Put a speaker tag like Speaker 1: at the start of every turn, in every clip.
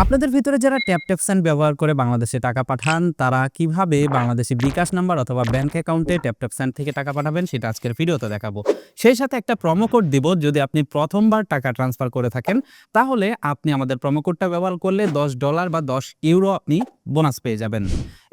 Speaker 1: আপনাদের ভিতরে যারা ট্যাপ সেন্ড ব্যবহার করে বাংলাদেশে টাকা পাঠান, তারা কিভাবে বাংলাদেশি বিকাশ নাম্বার অথবা ব্যাংক অ্যাকাউন্টে ট্যাপ সেন্ড থেকে টাকা পাঠাবেন সেটা আজকের ভিডিওতে দেখাবো। সেই সাথে একটা প্রোমো কোড দিব, যদি আপনি প্রথমবার টাকা ট্রান্সফার করে থাকেন তাহলে আপনি আমাদের প্রোমো কোডটা ব্যবহার করলে $10 বা €10 আপনি বোনাস পেয়ে যাবেন।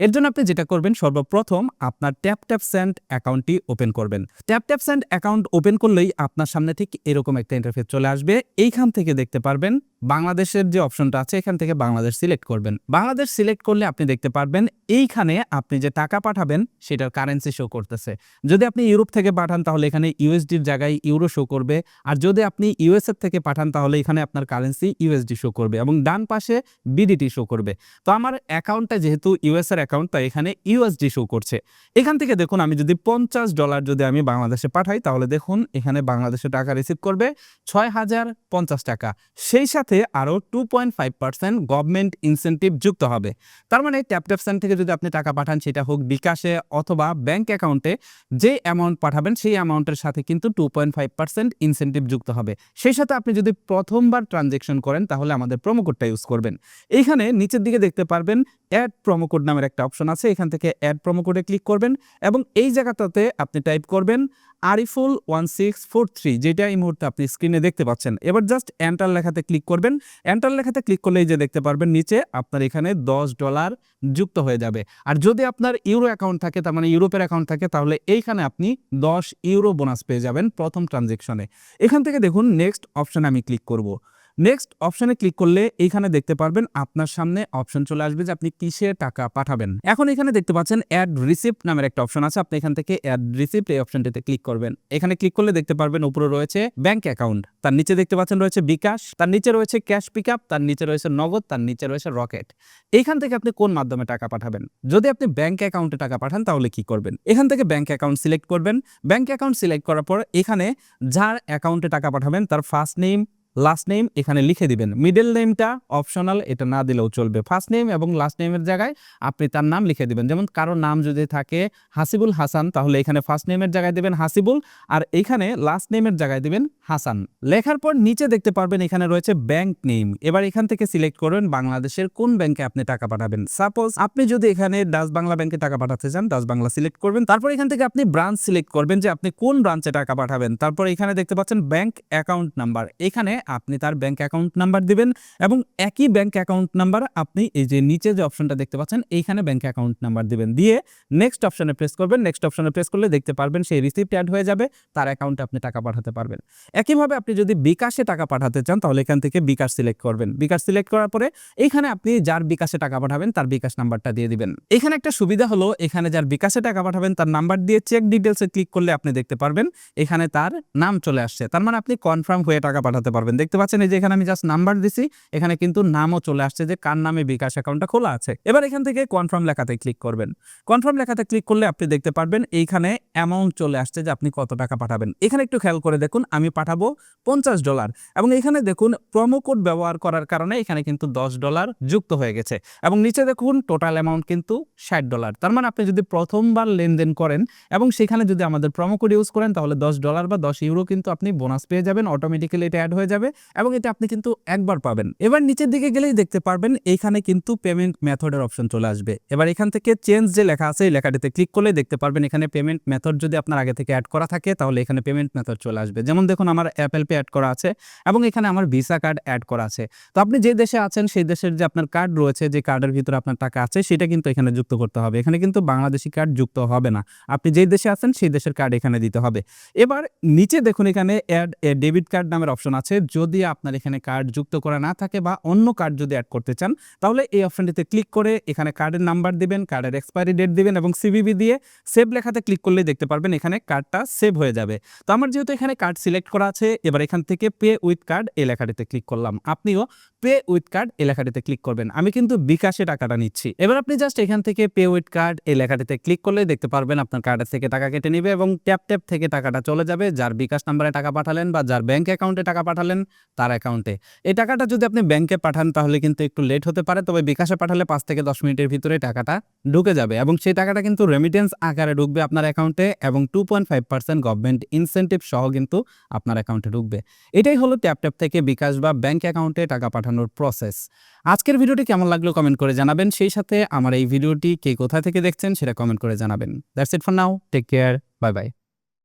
Speaker 1: এর জন্য আপনি যেটা করবেন, সর্বপ্রথম আপনার ট্যাপ সেন্ড অ্যাকাউন্টটি ওপেন করবেন। ট্যাপ সেন্ড অ্যাকাউন্ট ওপেন করলেই আপনার সামনে ঠিক এরকম একটা ইন্টারফেস চলে আসবে। এইখান থেকে দেখতে পারবেন বাংলাদেশের যে অপশনটা আছে, এখান থেকে বাংলাদেশ সিলেক্ট করবেন। বাংলাদেশ সিলেক্ট করলে আপনি দেখতে পারবেন এইখানে আপনি যে টাকা পাঠাবেন সেটার কারেন্সি শো করতেছে। যদি আপনি ইউরোপ থেকে পাঠান তাহলে এখানে ইউএসডির জায়গায় ইউরো শো করবে, আর যদি আপনি ইউএসএ থেকে পাঠান তাহলে এখানে আপনার কারেন্সি ইউএসডি শো করবে এবং ডান পাশে বিডিটি শো করবে। তো আমার অ্যাকাউন্টটা যেহেতু ইউএস এর অ্যাকাউন্ট, তাই এখানে ইউএসডি শো করছে। এখান থেকে দেখুন, আমি যদি $50 যদি আমি বাংলাদেশে পাঠাই তাহলে দেখুন এখানে বাংলাদেশে টাকা রিসিভ করবে 6050 টাকা। সেই সাথে আরো 2.5% গভর্নমেন্ট ইনসেনটিভ যুক্ত হবে। তার মানে ট্যাপ সেন্ড থেকে যদি আপনি টাকা পাঠান, সেটা হোক বিকাশে অথবা ব্যাংক অ্যাকাউন্টে, যে অ্যামাউন্ট পাঠাবেন সেই অ্যামাউন্টের সাথে কিন্তু 2.5% ইনসেনটিভ যুক্ত হবে। সেই সাথে আপনি যদি প্রথমবার ট্রানজেকশন করেন তাহলে আমাদের প্রোমো কোডটা ইউজ করবেন। এইখানে নিচের দিকে দেখতে পারবেন অ্যাড প্রোমো কোড নামের একটা অপশন আছে, এখান থেকে অ্যাড প্রোমো কোডে ক্লিক করবেন এবং এই জায়গাটাতে আপনি টাইপ করবেন আরিফুল 1643, যেটা এই মুহূর্তে আপনি স্ক্রিনে দেখতে পাচ্ছেন। এবার জাস্ট এন্টার লেখাতে ক্লিক করবেন। এন্টার লেখাতে ক্লিক করলে এই যে দেখতে পারবেন নিচে আপনার এখানে $10 যুক্ত হয়ে যাবে। আর যদি আপনার ইউরো অ্যাকাউন্ট থাকে, তার মানে ইউরোপের অ্যাকাউন্ট থাকে, তাহলে এইখানে আপনি €10 বোনাস পেয়ে যাবেন প্রথম ট্রানজেকশনে। এখান থেকে দেখুন নেক্সট অপশনে আমি ক্লিক করব। নেক্সট অপশনে ক্লিক করলে এইখানে দেখতে পারবেন আপনার সামনে অপশন চলে আসবে যে আপনি কিসে টাকা পাঠাবেন। এখন এখানে দেখতে পাচ্ছেন অ্যাড রিসিপ্ট নামের একটা অপশন আছে, আপনি এখান থেকে অ্যাড রিসিপ্ট এই অপশনটিতে ক্লিক করবেন। এখানে ক্লিক করলে দেখতে পারবেন উপরে রয়েছে ব্যাংক অ্যাকাউন্ট, তার নিচে দেখতে পাচ্ছেন রয়েছে বিকাশ, তার নিচে রয়েছে ক্যাশ পিকআপ, তার নিচে রয়েছে নগদ, তার নিচে রয়েছে রকেট। এইখান থেকে আপনি কোন মাধ্যমে টাকা পাঠাবেন। যদি আপনি ব্যাংক অ্যাকাউন্টে টাকা পাঠান তাহলে কি করবেন, এখান থেকে ব্যাংক অ্যাকাউন্ট সিলেক্ট করবেন। ব্যাংক অ্যাকাউন্ট সিলেক্ট করার পর এখানে যার অ্যাকাউন্টে টাকা পাঠাবেন তার ফার্স্ট নেম লাস্ট নেম এখানে লিখে দিবেন। মিডল নেমটা অপশনাল, এটা না দিলেও চলবে। ফার্স্ট নেম এবং লাস্ট নেমের জায়গায় আপনি তার নাম লিখে দিবেন। যেমন কারো নাম যদি থাকে হাসিবুল হাসান, তাহলে এখানে ফার্স্ট নেমের জায়গায় দিবেন হাসিবুল, আর এখানে লাস্ট নেমের জায়গায় দিবেন হাসান। লেখার পর নিচে দেখতে পারবেন এখানে রয়েছে ব্যাংক নেম। এবার এখান থেকে সিলেক্ট করবেন বাংলাদেশের কোন ব্যাংকে আপনি টাকা পাঠাবেন। সাপোজ আপনি যদি এখানে ডাচ বাংলা ব্যাংকে টাকা পাঠাতে চান, ডাচ বাংলা সিলেক্ট করবেন। তারপর এখান থেকে আপনি ব্রাঞ্চ সিলেক্ট করবেন যে আপনি কোন ব্রাঞ্চে টাকা পাঠাবেন। তারপর এখানে দেখতে পাচ্ছেন ব্যাংক অ্যাকাউন্ট নাম্বার, এখানে আপনি তার ব্যাংক অ্যাকাউন্ট নাম্বার দিবেন এবং একই ব্যাংক অ্যাকাউন্ট নাম্বার আপনি এই যে নিচে যে অপশনটা দেখতে পাচ্ছেন এইখানে ব্যাংক অ্যাকাউন্ট নাম্বার দিবেন, দিয়ে নেক্সট অপশনে প্রেস করবেন। নেক্সট অপশনে প্রেস করলে দেখতে পারবেন সেই রিসিপ্ট অ্যাড হয়ে যাবে, তার অ্যাকাউন্টে আপনি টাকা পাঠাতে পারবেন। একইভাবে আপনি যদি বিকাশে টাকা পাঠাতে চান তাহলে এখান থেকে বিকাশ সিলেক্ট করবেন। বিকাশ সিলেক্ট করার পরে এইখানে আপনি যার বিকাশে টাকা পাঠাবেন তার বিকাশ নাম্বারটা দিয়ে দিবেন। এখানে একটা সুবিধা হলো, এখানে যার বিকাশে টাকা পাঠাবেন তার নাম্বার দিয়ে চেক ডিটেলসে ক্লিক করলে আপনি দেখতে পারবেন এখানে তার নাম চলে আসছে। তার মানে আপনি কনফার্ম হয়ে টাকা পাঠাতে পারবেন। দেখতে পাচ্ছেন এই যে এখানে আমি জাস্ট নাম্বার দিছি, এখানে কিন্তু নামও চলে আসছে যে কার নামে বিকাশ অ্যাকাউন্টটা খোলা আছে। এবার এখান থেকে কনফার্ম লেখাতে ক্লিক করবেন। কনফার্ম লেখাতে ক্লিক করলে আপনি দেখতে পারবেন এইখানে অ্যামাউন্ট চলে আসছে যে আপনি কত টাকা পাঠাবেন। এখানে একটু খেয়াল করে দেখুন, আমি পাঠাবো $50 এবং এখানে দেখুন প্রোমো কোড ব্যবহার করার কারণে এখানে কিন্তু $10 যুক্ত হয়ে গেছে এবং নিচে দেখুন টোটাল অ্যামাউন্ট কিন্তু $60। তার মানে আপনি যদি প্রথমবার লেনদেন করেন এবং সেখানে যদি আমাদের প্রোমো কোড ইউজ করেন তাহলে $10 বা €10 কিন্তু আপনি বোনাস পেয়ে যাবেন। অটোমেটিক্যালি এটা অ্যাড হয়ে যাবে এবং এটা আপনি কিন্তু একবার পাবেন। এবার নিচের দিকে গেলেই দেখতে পারবেন এইখানে কিন্তু পেমেন্ট মেথডের অপশন চলে আসবে। এবার এখান থেকে চেঞ্জ যে লেখা আছে এই লেখাটিতে ক্লিক করলে দেখতে পারবেন এখানে পেমেন্ট মেথড যদি আপনার আগে থেকে অ্যাড করা থাকে তাহলে এখানে পেমেন্ট মেথড চলে আসবে। যেমন দেখুন আমার অ্যাপেল পে অ্যাড করা আছে এবং এখানে আমার ভিসা কার্ড অ্যাড করা আছে। তো আপনি যে দেশে আছেন সেই দেশের যে আপনার কার্ড রয়েছে, যে কার্ডের ভিতরে আপনার টাকা আছে সেটা কিন্তু এখানে যুক্ত করতে হবে। এখানে কিন্তু বাংলাদেশি কার্ড যুক্ত হবে না, আপনি যেই দেশে আছেন সেই দেশের কার্ড এখানে দিতে হবে। এবার নিচে দেখুন এখানে অ্যাড এ ডেবিট কার্ড নামের অপশন আছে। যদি আপনার এখানে কার্ড যুক্ত করা না থাকে বা অন্য কার্ড যদি অ্যাড করতে চান তাহলে এই অপশনটিতে ক্লিক করে এখানে কার্ডের নাম্বার দিবেন, কার্ডের এক্সপায়ারি ডেট দিবেন এবং সিভিভি দিয়ে সেভ লেখাতে ক্লিক করলে দেখতে পারবেন এখানে কার্ডটা সেভ হয়ে যাবে। তো আমার যেহেতু এখানে কার্ড সিলেক্ট করা আছে, এবার এখান থেকে পে উইথ কার্ড এই লেখাটিতে ক্লিক করলাম। আপনিও পে উইথ কার্ড এই লেখাটিতে ক্লিক করবেন। আমি কিন্তু বিকাশে টাকাটা নিচ্ছি। এবার আপনি জাস্ট এখান থেকে পে উইথ কার্ড এই লেখাটিতে ক্লিক করলে দেখতে পারবেন আপনার কার্ডের থেকে টাকা কেটে নেবে এবং ট্যাপ থেকে টাকাটা চলে যাবে যার বিকাশ নাম্বারে টাকা পাঠালেন বা যার ব্যাংক অ্যাকাউন্টে টাকা পাঠালেন তার অ্যাকাউন্টে। এই টাকাটা যদি আপনি ব্যাংকে পাঠান তাহলে কিন্তু একটু লেট হতে পারে, তবে বিকাশে পাঠালে 5 থেকে 10 মিনিটের ভিতরে টাকাটা ঢুকে যাবে এবং সেই টাকাটা কিন্তু রেমিটেন্স আকারে ঢুকবে আপনার অ্যাকাউন্টে এবং 2.5% গভর্নমেন্ট ইনসেনটিভ সহ কিন্তু আপনার অ্যাকাউন্টে ঢুকবে। এটাই হলো ট্যাপ থেকে বিকাশ বা ব্যাংক অ্যাকাউন্টে টাকা পাঠানো পাঠানোর প্রসেস। আজকের ভিডিওটি কেমন লাগলো কমেন্ট করে জানাবেন, সেই সাথে আমার এই ভিডিওটি কে কোথা থেকে দেখছেন সেটা কমেন্ট করে জানাবেন। That's it for now, take care, bye by.